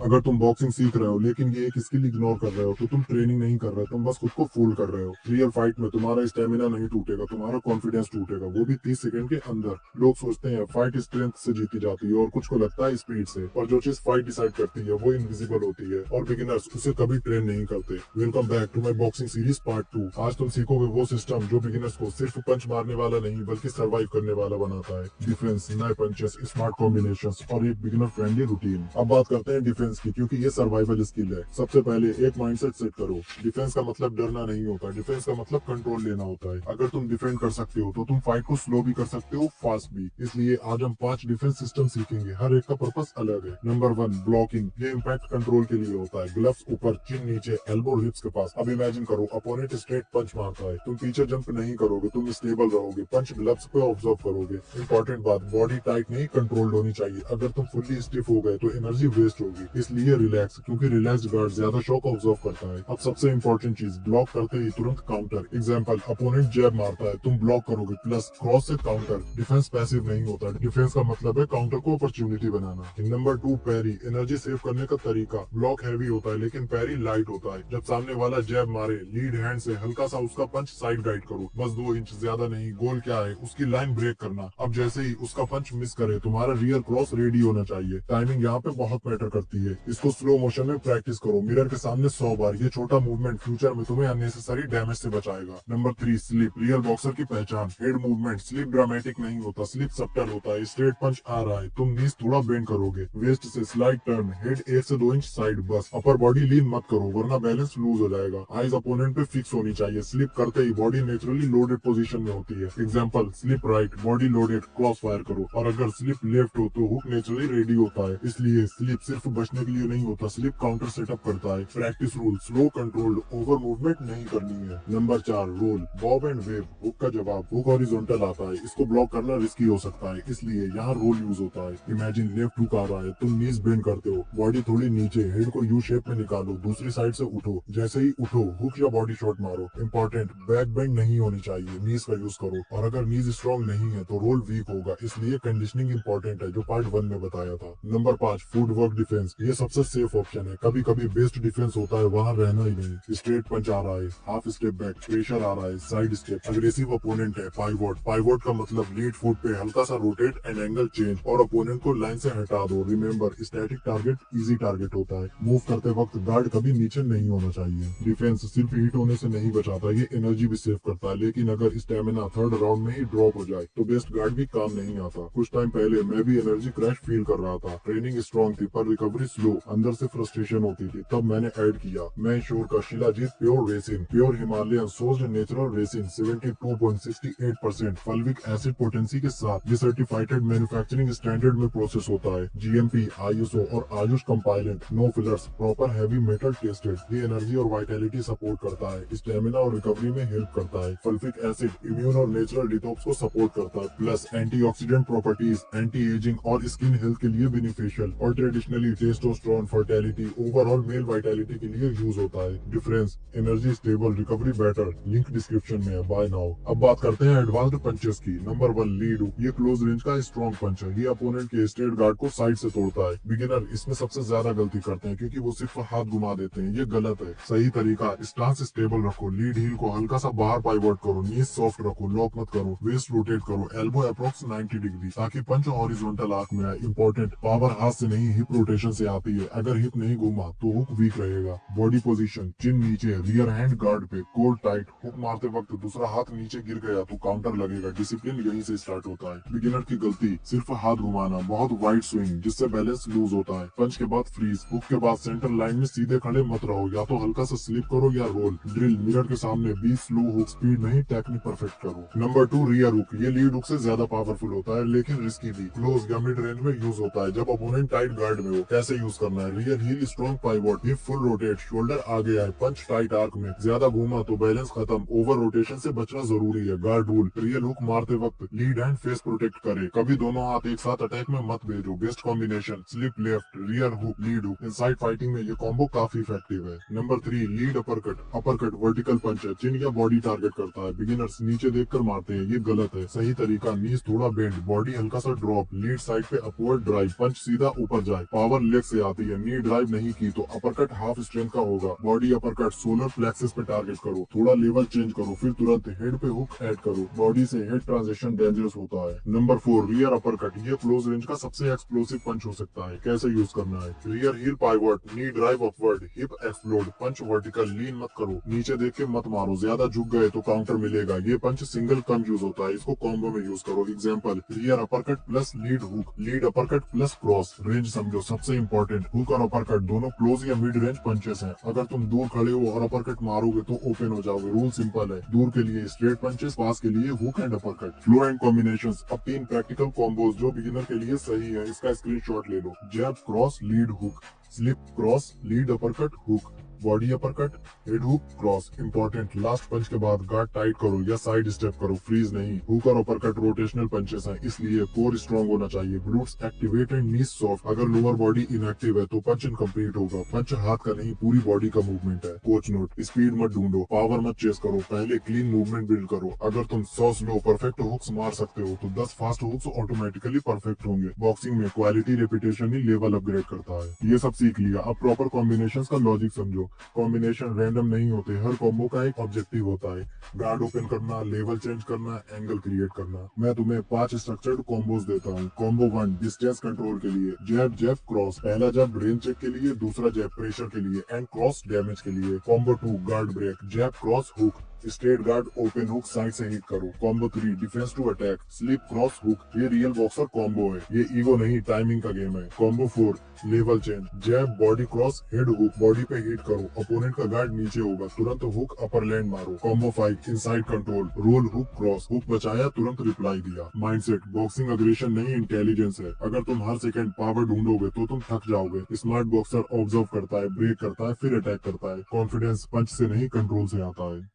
अगर तुम बॉक्सिंग सीख रहे हो लेकिन ये एक स्किल इग्नोर कर रहे हो तो तुम ट्रेनिंग नहीं कर रहे, तुम बस खुद को फूल कर रहे हो। रियल फाइट में तुम्हारा स्टेमिना नहीं टूटेगा, तुम्हारा कॉन्फिडेंस टूटेगा, वो भी 30 सेकंड के अंदर। लोग सोचते हैं फाइट स्ट्रेंथ से जीती जाती है और कुछ को लगता है स्पीड से, पर जो चीज फाइट डिसाइड करती है वो इनविजिबल होती है और बिगिनर्स उसे कभी ट्रेन नहीं करते। Welcome back to my boxing series part 2। आज तुम सीखोगे वो सिस्टम जो बिगिनर्स को सिर्फ पंच मारने वाला नहीं बल्कि सर्वाइव करने वाला बनाता है। डिफेंस, नए पंचेस, स्मार्ट कॉम्बिनेशंस और एक बिगिनर फ्रेंडली रूटीन। अब बात करते हैं डिफेंस की, क्योंकि ये सर्वाइवल स्किल है। सबसे पहले एक माइंडसेट सेट करो। डिफेंस का मतलब डरना नहीं होता, डिफेंस का मतलब कंट्रोल लेना होता है। अगर तुम डिफेंड कर सकते हो तो तुम फाइट को स्लो भी कर सकते हो, फास्ट भी। इसलिए आज हम 5 डिफेंस सिस्टम सीखेंगे, हर एक का पर्पस अलग है। Number 1, blocking. ये इम्पैक्ट कंट्रोल के लिए होता है। ग्लव्स ऊपर, चिन नीचे, एल्बो हिप्स के पास। अब इमेजिन करो अपोनेंट स्ट्रेट पंच मारता है, तुम पीछे जंप नहीं करोगे, तुम स्टेबल रहोगे, पंच ग्लव्स पे ऑब्जर्व करोगे। इंपॉर्टेंट बात, बॉडी टाइट नहीं कंट्रोल्ड होनी चाहिए। अगर तुम फुल्ली स्टिफ हो गए तो एनर्जी वेस्ट होगी, इसलिए रिलैक्स, क्योंकि रिलैक्स गार्ड ज्यादा शॉक ऑब्जर्व करता है। अब सबसे इंपॉर्टेंट चीज, ब्लॉक करते ही तुरंत काउंटर। एग्जांपल, अपोनेंट जैब मारता है, तुम ब्लॉक करोगे प्लस क्रॉस से काउंटर। डिफेंस पैसिव नहीं होता, डिफेंस का मतलब है काउंटर को अपॉर्चुनिटी बनाना। नंबर 2, पैरी। एनर्जी सेव करने का तरीका। ब्लॉक हैवी होता है लेकिन पैरी लाइट होता है। जब सामने वाला जैब मारे, लीड हैंड से हल्का सा उसका पंच साइड गाइड करो, बस 2 इंच, ज्यादा नहीं। गोल क्या है, उसकी लाइन ब्रेक करना। अब जैसे ही उसका पंच मिस करे, तुम्हारा रियर क्रॉस रेडी होना चाहिए। टाइमिंग यहाँ पे बहुत मैटर करती है। इसको स्लो मोशन में प्रैक्टिस करो, मिरर के सामने 100 बार। ये छोटा मूवमेंट फ्यूचर में तुम्हें अननेसेसरी डैमेज से बचाएगा। Number 3, slip. रियल बॉक्सर की पहचान, हेड मूवमेंट। स्लिप ड्रामेटिक नहीं होता, स्लिप सब्टल होता है। स्ट्रेट पंच आ रहा है, तुम नीज थोड़ा बेंड करोगे, वेस्ट से स्लाइड टर्न, हेड 1 से 2 इंच साइड बस। अपर बॉडी लीन मत करो वरना बैलेंस लूज हो जाएगा। आइज अपोनेंट पे फिक्स होनी चाहिए। स्लिप करते ही बॉडी नेचुरली लोडेड पोजीशन में होती है। Example, slip right, body loaded, cross fire करो। और अगर स्लिप लेफ्ट हो तो हुक नेचुरली रेडी होता है। इसलिए स्लिप सिर्फ बचने के लिए नहीं होता, स्लिप काउंटर सेटअप करता है। Practice rule, slow controlled, over movement नहीं करनी है। Number 4, roll. Bob and weave. Hook का जवाब, हुक हॉरिजॉन्टल आता है, इसको ब्लॉक करना रिस्की हो सकता है, इसलिए यहाँ रोल यूज होता है। इमेजिन लेफ्ट हुक आ रहा है, तुम नीज बेंड करते हो, बॉडी थोड़ी नीचे, हेड को यू शेप में निकालो, दूसरी साइड से उठो। जैसे ही उठो, हुक या बॉडी शॉट मारो। इंपॉर्टेंट, बैक बेंड नहीं होनी चाहिए, नीज का यूज करो। और अगर नीज स्ट्रॉन्ग नहीं है तो रोल वीक होगा, इसलिए कंडीशनिंग इंपॉर्टेंट है, जो पार्ट 1 में बताया था। Number 5, foot work defence. ये सबसे सेफ ऑप्शन है। कभी कभी बेस्ट डिफेंस होता है वहाँ रहना ही नहीं। स्ट्रेट पंच आ रहा है, हाफ स्टेप बैक, प्रेशर आ रहा है, साइड स्टेप। अग्रेसिव अपोनेंट है, पाइवोट। पाइवोट का मतलब लीड फुट पे हल्का सा रोटेट एंड एंगल चेंज और अपोनेंट को लाइन से हटा दो। Remember, static target easy target होता है। मूव करते वक्त गार्ड कभी नीचे नहीं होना चाहिए। डिफेंस सिर्फ हिट होने से नहीं बचाता, ये एनर्जी भी सेव करता है। लेकिन अगर स्टेमिना थर्ड राउंड में ही ड्रॉप हो जाए तो बेस्ट गार्ड भी काम नहीं आता। कुछ टाइम पहले मैं भी एनर्जी क्रैश फील कर रहा था। ट्रेनिंग स्ट्रॉन्ग थी पर रिकवरी स्लो, अंदर से फ्रस्ट्रेशन होती थी। तब मैंने ऐड किया मैं श्योर का shilajit pure resin, pure Himalayan sourced natural resin 72.68% fulvic acid potency के साथ। ये सर्टिफाइड मैन्युफैक्चरिंग स्टैंडर्ड में प्रोसेस होता है, जीएमपी, आईएसओ और AYUSH compliant. No fillers, proper heavy metal tested. ये एनर्जी और वाइटैलिटी सपोर्ट करता है, स्टेमिना और रिकवरी में हेल्प करता है। सल्फ्यूरिक एसिड इम्यून और नेचुरल डिटॉक्स को सपोर्ट करता है, plus antioxidant properties, anti ageing और स्किन हेल्थ के लिए बेनिफिशियल। और traditionally testosterone, fertility, overall male vitality के लिए यूज होता है। Difference, energy stable, recovery better. Link description में है, बाय नाउ। अब बात करते हैं एडवांस्ड पंचेस की। Number 1, lead hook. ये क्लोज रेंज का स्ट्रॉन्ग पंच है, ये अपोनेंट के स्ट्रेट गार्ड को साइड से तोड़ता है। बिगिनर इसमें सबसे ज्यादा गलती करते हैं क्योंकि वो सिर्फ हाथ घुमा देते हैं, ये गलत है। सही तरीका, स्टांस स्टेबल रखो, लीड हील को हल्का सा बाहर पाइवोट करो, नीज सॉफ्ट रखो, लॉक मत करो, वेस्ट रोटेट करो, एल्बो अप्रोक्स 90 डिग्री ताकि पंच हॉरिजॉन्टल आर्क में आए। इंपॉर्टेंट, पावर हाथ से नहीं हिप रोटेशन से आती है। अगर हिप नहीं घूमा तो हुक वीक रहेगा। बॉडी पोजीशन, चिन नीचे, रियर हैंड गार्ड पे, कोर टाइट। हुक मारते वक्त दूसरा हाथ नीचे गिर गया तो काउंटर लगेगा। डिसिप्लिन यहीं से स्टार्ट होता है। बिगिनर की गलती, सिर्फ हाथ घुमाना, बहुत वाइड स्विंग जिससे बैलेंस लूज होता है। पंच के बाद फ्रीज, हुक के बाद सेंटर लाइन में सीधे खड़े मत रहो, या तो हल्का सा स्लिप करो या रोल। ड्रिल, मिरर के सामने बी स्लो, हुक स्पीड नहीं, टेक्निक परफेक्ट करो। Number 2, rear hook. ये लीड हुक से ज्यादा पावरफुल होता है लेकिन रिस्की भी। क्लोज या मिड रेंज में यूज होता है जब अपोनेंट टाइट गार्ड में हो। कैसे यूज करना है, rear heel strong pivot, hip full rotate, shoulder आगे आए, पंच टाइट आर्क में। ज्यादा घूमा तो बैलेंस खत्म, ओवर रोटेशन से बचना जरूरी है। गार्ड रूल, रियल हुक मारते वक्त लीड एंड फेस प्रोटेक्ट करे, कभी दोनों हाथ एक साथ अटैक में मत भेजो। Best combination, slip left, rear hook, lead hook. Inside fighting में ये कॉम्बो काफी इफेक्टिव है। Number 3, lead uppercut. Uppercut vertical punch है, चिन या बॉडी टारगेट करता है। बिगिनर्स नीचे देखकर मारते हैं, ये गलत है। सही तरीका, नीज थोड़ा बेंड, बॉडी हल्का सा ड्रॉप, लीड साइड पे अपवर्ड ड्राइव, पंच सीधा ऊपर जाए, पावर लेग से आती है। नी ड्राइव नहीं की तो अपरकट हाफ स्ट्रेंथ का होगा। बॉडी अपरकट सोलर प्लेक्सस पे टारगेट करो, थोड़ा लेवल चेंज करो, फिर तुरंत हेड पे हुक ऐड करो। बॉडी से हेड ट्रांजिशन डेंजरस होता है। Number 4 rear uppercut. ये क्लोज रेंज का सबसे एक्सप्लोसिव पंच हो सकता है। कैसे यूज करना है? रियर हील पाइवट, नी ड्राइव अपवर्ड, हिप एक्सप्लोड, पंच वर्टिकल, लीन मत करो, नीचे देख के मत मारो, ज्यादा झुक गए तो काउंटर मिलेगा। ये पंच सिंगल कम यूज होता है, इसको कॉम्बो में यूज करो। Example, rear uppercut plus lead hook, lead uppercut plus cross. Range समझो, सबसे इंपॉर्टेंट, हुक और अपरकट दोनों क्लोज या मिड रेंज पंचेस हैं। अगर तुम दूर खड़े हो और अपरकट मारोगे तो ओपन हो जाओगे। रूल सिंपल है, दूर के लिए स्ट्रेट पंचेस, पास के लिए hook and uppercut. Flow and combinations. अब 3 प्रैक्टिकल कॉम्बोज जो बिगिनर के लिए सही है, इसका स्क्रीनशॉट ले लो। Jab cross lead hook, slip cross lead uppercut hook, body uppercut head hook cross. Important, last punch के बाद गार्ड टाइट करो या साइड स्टेप करो, फ्रीज नहीं। हुक और अपरकट रोटेशनल पंचेस हैं, इसलिए कोर स्ट्रांग होना चाहिए, glutes activate and knees soft. अगर लोअर बॉडी इनएक्टिव है तो पंच इनकम्प्लीट होगा। पंच हाथ का नहीं, पूरी बॉडी का मूवमेंट है। कोच नोट, स्पीड मत ढूंढो, पावर मत चेस करो, पहले क्लीन मूवमेंट बिल्ड करो। अगर तुम 100 स्लो परफेक्ट हुक्स मार सकते हो तो 10 फास्ट हुक्स ऑटोमेटिकली परफेक्ट होंगे। बॉक्सिंग में क्वालिटी रेपिटेशन ही लेवल अपग्रेड करता है। ये सब सीख लिया, अब प्रॉपर कॉम्बिनेशंस का लॉजिक समझो। कॉम्बिनेशन रैंडम नहीं होते, हर कॉम्बो का एक ऑब्जेक्टिव होता है। गार्ड ओपन करना, लेवल चेंज करना, एंगल क्रिएट करना। मैं तुम्हें 5 स्ट्रक्चर्ड कॉम्बोज देता हूँ। कॉम्बो 1 डिस्टेंस कंट्रोल के लिए, जैब जैब क्रॉस। पहला जैब रेंज चेक के लिए, दूसरा जैब प्रेशर के लिए एंड क्रॉस डैमेज के लिए। Combo 2 guard break, jab cross hook, straight guard open hook side से हिट करो। Combo 3 defence to attack, slip cross hook. ये रियल बॉक्सर कॉम्बो है, ये ईगो नहीं टाइमिंग का गेम है। Combo 4 level change, jab body cross head hook, body पे hit करो, अपोनेंट का गार्ड नीचे होगा, तुरंत हुक अपर लैंड मारो। Combo 5 inside control, roll hook cross, hook बचाया तुरंत रिप्लाई दिया। माइंडसेट, बॉक्सिंग अग्रेशन नहीं इंटेलिजेंस है। अगर तुम हर सेकंड पावर ढूंढोगे तो तुम थक जाओगे। स्मार्ट बॉक्सर ऑब्जर्व करता है, ब्रेक करता है, फिर अटैक करता है। कॉन्फिडेंस पंच से नहीं कंट्रोल से आता है।